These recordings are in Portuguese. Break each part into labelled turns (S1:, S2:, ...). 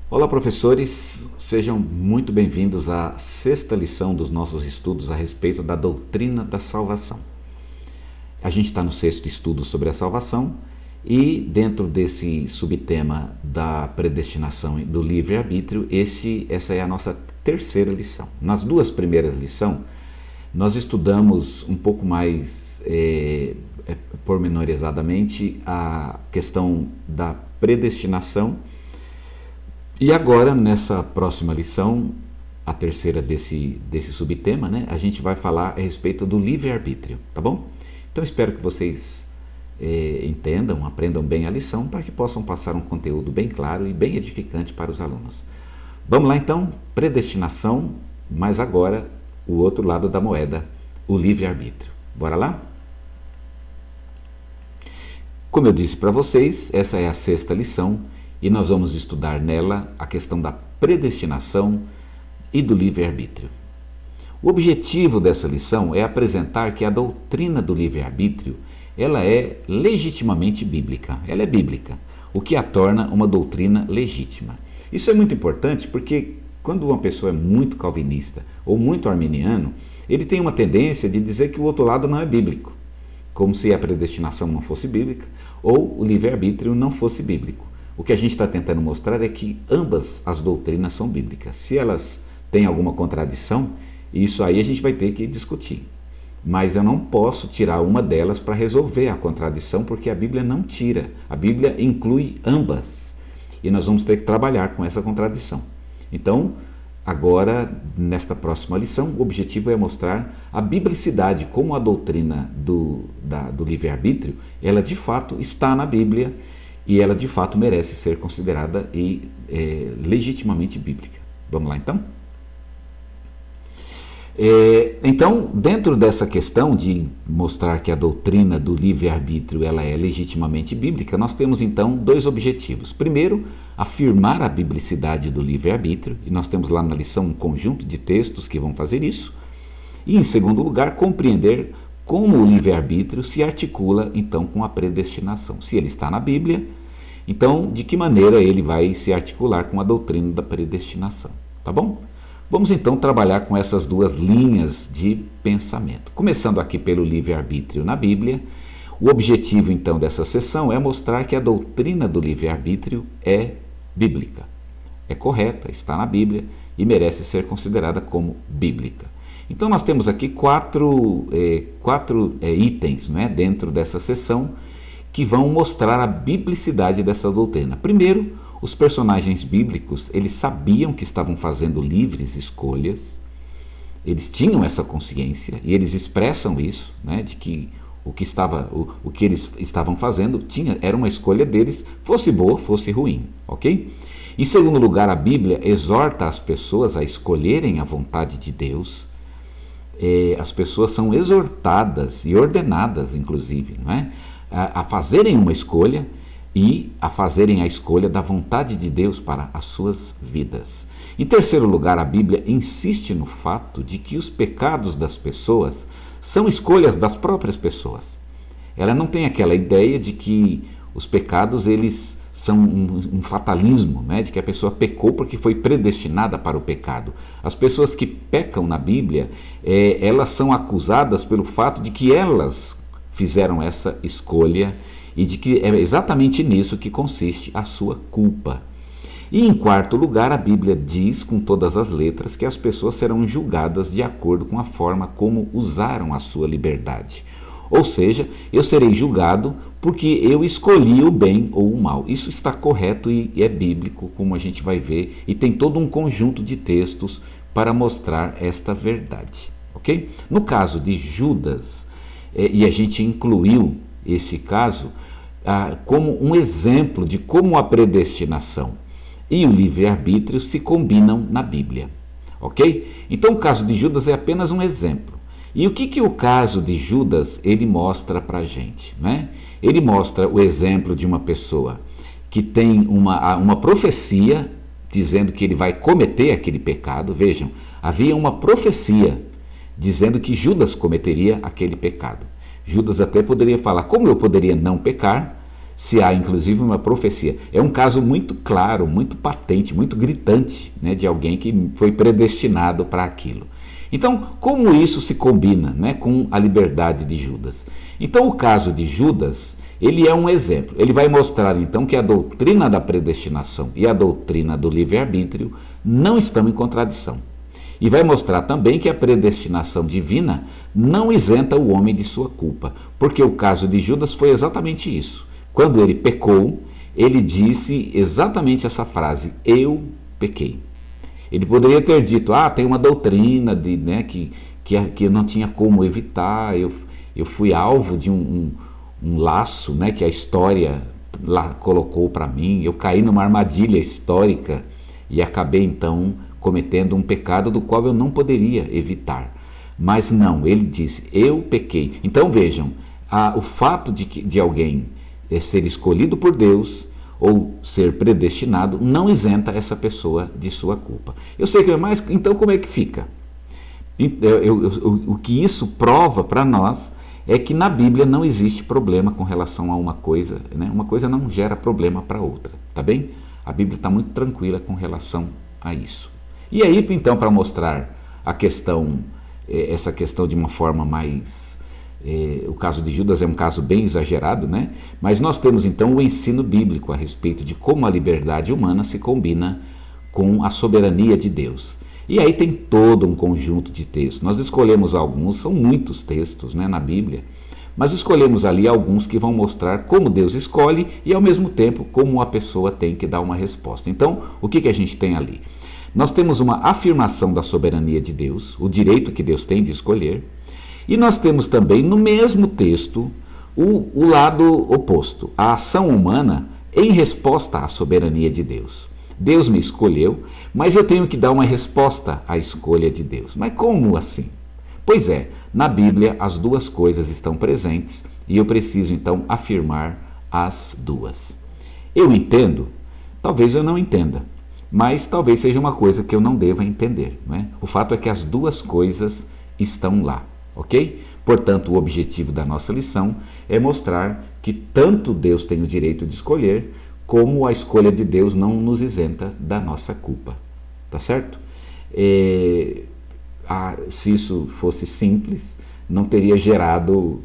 S1: Olá, professores, sejam muito bem-vindos à sexta lição dos nossos estudos a respeito da doutrina da salvação. A gente está no sexto estudo sobre a salvação e, dentro desse subtema da predestinação e do livre-arbítrio, essa é a nossa terceira lição. Nas duas primeiras lições, nós estudamos um pouco mais pormenorizadamente a questão da predestinação. E agora, nessa próxima lição, a terceira desse subtema, a gente vai falar a respeito do livre-arbítrio, tá bom? Então, espero que vocês entendam, aprendam bem a lição, para que possam passar um conteúdo bem claro e bem edificante para os alunos. Vamos lá, então, predestinação, mas agora o outro lado da moeda, o livre-arbítrio. Bora lá? Como eu disse para vocês, essa é a sexta lição, e nós vamos estudar nela a questão da predestinação e do livre-arbítrio. O objetivo dessa lição é apresentar que a doutrina do livre-arbítrio ela é legitimamente bíblica, ela é bíblica, o que a torna uma doutrina legítima. Isso é muito importante porque quando uma pessoa é muito calvinista ou muito arminiano, ele tem uma tendência de dizer que o outro lado não é bíblico, como se a predestinação não fosse bíblica ou o livre-arbítrio não fosse bíblico. O que a gente está tentando mostrar é que ambas as doutrinas são bíblicas. Se elas têm alguma contradição, isso aí a gente vai ter que discutir. Mas eu não posso tirar uma delas para resolver a contradição, porque a Bíblia não tira. A Bíblia inclui ambas. E nós vamos ter que trabalhar com essa contradição. Então, agora, nesta próxima lição, o objetivo é mostrar a biblicidade, como a doutrina do livre-arbítrio, ela de fato está na Bíblia, e ela de fato merece ser considerada e legitimamente bíblica. Vamos lá então? Então, dentro dessa questão de mostrar que a doutrina do livre-arbítrio ela é legitimamente bíblica, nós temos então dois objetivos. Primeiro, afirmar a biblicidade do livre-arbítrio, e nós temos lá na lição um conjunto de textos que vão fazer isso. E em segundo lugar, compreender como o livre-arbítrio se articula então com a predestinação. Se ele está na Bíblia, então de que maneira ele vai se articular com a doutrina da predestinação, tá bom? Vamos então trabalhar com essas duas linhas de pensamento. Começando aqui pelo livre-arbítrio na Bíblia, o objetivo então dessa sessão é mostrar que a doutrina do livre-arbítrio é bíblica, é correta, está na Bíblia e merece ser considerada como bíblica. Então nós temos aqui quatro itens dentro dessa sessão que vão mostrar a biblicidade dessa doutrina. Primeiro, os personagens bíblicos, eles sabiam que estavam fazendo livres escolhas, eles tinham essa consciência e eles expressam isso, de que o que eles estavam fazendo era uma escolha deles, fosse boa, fosse ruim, ok? Em segundo lugar, a Bíblia exorta as pessoas a escolherem a vontade de Deus. As pessoas são exortadas e ordenadas, inclusive, a fazerem uma escolha e a fazerem a escolha da vontade de Deus para as suas vidas. Em terceiro lugar, a Bíblia insiste no fato de que os pecados das pessoas são escolhas das próprias pessoas. Ela não tem aquela ideia de que os pecados eles são um fatalismo, de que a pessoa pecou porque foi predestinada para o pecado. As pessoas que pecam na Bíblia, elas são acusadas pelo fato de que elas fizeram essa escolha e de que é exatamente nisso que consiste a sua culpa. E em quarto lugar, a Bíblia diz com todas as letras que as pessoas serão julgadas de acordo com a forma como usaram a sua liberdade. Ou seja, eu serei julgado porque eu escolhi o bem ou o mal. Isso está correto e é bíblico, como a gente vai ver, e tem todo um conjunto de textos para mostrar esta verdade. Ok? No caso de Judas, e a gente incluiu esse caso como um exemplo de como a predestinação e o livre-arbítrio se combinam na Bíblia. Ok? Então o caso de Judas é apenas um exemplo. E o que o caso de Judas ele mostra para a gente? Ele mostra o exemplo de uma pessoa que tem uma profecia dizendo que ele vai cometer aquele pecado. Vejam, havia uma profecia dizendo que Judas cometeria aquele pecado. Judas até poderia falar, como eu poderia não pecar se há inclusive uma profecia. É um caso muito claro, muito patente, muito gritante, né, de alguém que foi predestinado para aquilo. Então, como isso se combina, né, com a liberdade de Judas? Então, o caso de Judas, ele é um exemplo. Ele vai mostrar, então, que a doutrina da predestinação e a doutrina do livre-arbítrio não estão em contradição. E vai mostrar também que a predestinação divina não isenta o homem de sua culpa, porque o caso de Judas foi exatamente isso. Quando ele pecou, ele disse exatamente essa frase: eu pequei. Ele poderia ter dito: tem uma doutrina né, que eu não tinha como evitar, eu fui alvo de um laço, né, que a história lá colocou para mim, eu caí numa armadilha histórica e acabei então cometendo um pecado do qual eu não poderia evitar. Mas não, ele disse: eu pequei. Então vejam, o fato de alguém ser escolhido por Deus ou ser predestinado não isenta essa pessoa de sua culpa. Eu sei que é mais, então como é que fica? O que isso prova para nós é que na Bíblia não existe problema com relação a uma coisa, né? Uma coisa não gera problema para outra, tá bem? A Bíblia está muito tranquila com relação a isso. E aí, então, para mostrar a questão, essa questão de uma forma mais... o caso de Judas é um caso bem exagerado, né? Mas nós temos, então, o ensino bíblico a respeito de como a liberdade humana se combina com a soberania de Deus. E aí tem todo um conjunto de textos. Nós escolhemos alguns, são muitos textos, né, na Bíblia, mas escolhemos ali alguns que vão mostrar como Deus escolhe e, ao mesmo tempo, como a pessoa tem que dar uma resposta. Então, o que a gente tem ali? Nós temos uma afirmação da soberania de Deus, o direito que Deus tem de escolher, e nós temos também, no mesmo texto, o lado oposto, a ação humana em resposta à soberania de Deus. Deus me escolheu, mas eu tenho que dar uma resposta à escolha de Deus. Mas como assim? Pois é, na Bíblia as duas coisas estão presentes e eu preciso então afirmar as duas. Eu entendo? Talvez eu não entenda, mas talvez seja uma coisa que eu não deva entender, não é? O fato é que as duas coisas estão lá, ok? Portanto, o objetivo da nossa lição é mostrar que tanto Deus tem o direito de escolher, como a escolha de Deus não nos isenta da nossa culpa, tá certo? Se isso fosse simples, não teria gerado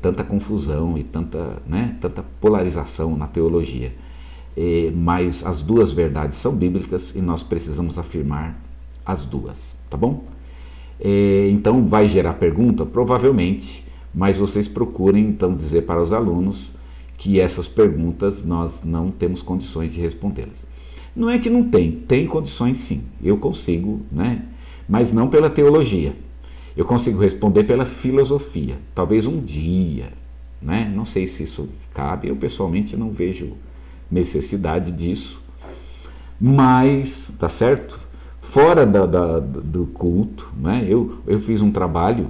S1: tanta confusão e tanta polarização na teologia. Mas as duas verdades são bíblicas e nós precisamos afirmar as duas, tá bom? Então vai gerar pergunta? Provavelmente, mas vocês procurem então dizer para os alunos que essas perguntas nós não temos condições de respondê-las. Não é que não tem condições sim, eu consigo, né? Mas não pela teologia. Eu consigo responder pela filosofia, talvez um dia, né? Não sei se isso cabe, eu pessoalmente não vejo necessidade disso, mas, tá certo? Fora do culto, né? Eu fiz um trabalho,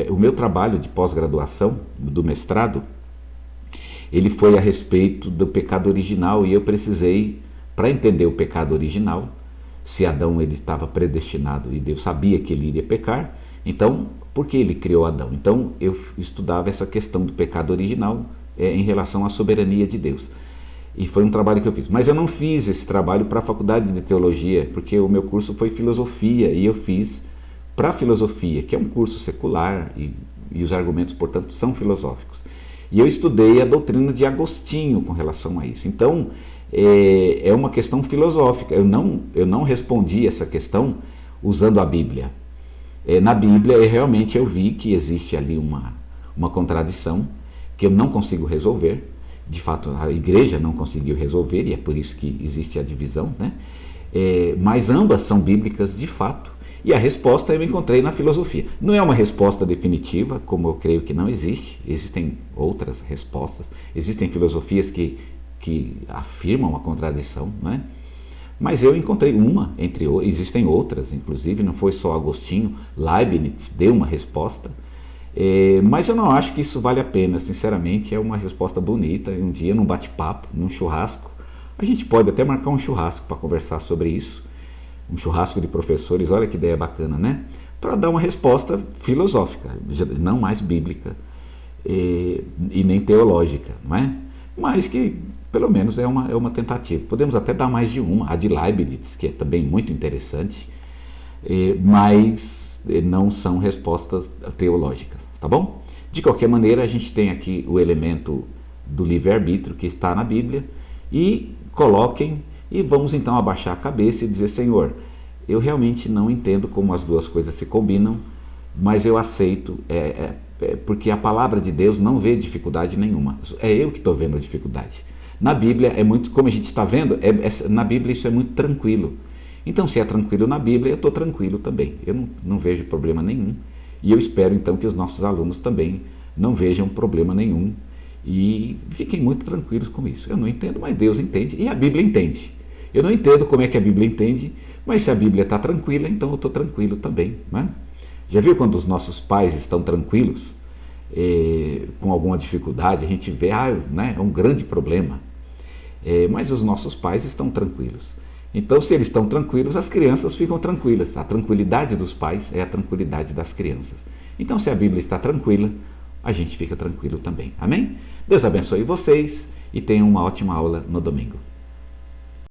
S1: o meu trabalho de pós-graduação, do mestrado, ele foi a respeito do pecado original e eu precisei, para entender o pecado original, se Adão ele estava predestinado e Deus sabia que ele iria pecar, então, por que ele criou Adão? Então, eu estudava essa questão do pecado original em relação à soberania de Deus. E foi um trabalho que eu fiz. Mas eu não fiz esse trabalho para a faculdade de teologia, porque o meu curso foi filosofia e eu fiz para filosofia, que é um curso secular e os argumentos, portanto, são filosóficos. E eu estudei a doutrina de Agostinho com relação a isso. Então, é uma questão filosófica. Eu não respondi essa questão usando a Bíblia. Na Bíblia, realmente eu vi que existe ali uma contradição que eu não consigo resolver. De fato, a igreja não conseguiu resolver e é por isso que existe a divisão, né? Mas ambas são bíblicas de fato. E a resposta eu encontrei na filosofia. Não é uma resposta definitiva, como eu creio que não existe. Existem outras respostas. Existem filosofias que afirmam a contradição, não é? Mas eu encontrei uma, existem outras, inclusive, não foi só Agostinho, Leibniz deu uma resposta. Mas eu não acho que isso vale a pena, sinceramente. É uma resposta bonita. Um dia, num bate-papo, num churrasco, a gente pode até marcar um churrasco para conversar sobre isso. Um churrasco de professores, olha que ideia bacana, né? Para dar uma resposta filosófica, não mais bíblica e nem teológica, não é? mas que pelo menos é uma tentativa. Podemos até dar mais de uma, a de Leibniz, que é também muito interessante, mas não são respostas teológicas, tá bom? De qualquer maneira, a gente tem aqui o elemento do livre-arbítrio que está na Bíblia, e coloquem, e vamos então abaixar a cabeça e dizer: Senhor, eu realmente não entendo como as duas coisas se combinam, mas eu aceito, porque a palavra de Deus não vê dificuldade nenhuma, é eu que estou vendo a dificuldade. Na Bíblia é muito, como a gente está vendo, na Bíblia isso é muito tranquilo. Então, se é tranquilo na Bíblia, eu estou tranquilo também. Eu não vejo problema nenhum. E eu espero então que os nossos alunos também não vejam problema nenhum e fiquem muito tranquilos com isso. Eu não entendo, mas Deus entende e a Bíblia entende. Eu não entendo como é que a Bíblia entende, mas se a Bíblia está tranquila, então eu estou tranquilo também, né? Já viu quando os nossos pais estão tranquilos, com alguma dificuldade, a gente vê, né, é um grande problema. Mas os nossos pais estão tranquilos. Então, se eles estão tranquilos, as crianças ficam tranquilas. A tranquilidade dos pais é a tranquilidade das crianças. Então, se a Bíblia está tranquila, a gente fica tranquilo também. Amém? Deus abençoe vocês e tenham uma ótima aula no domingo.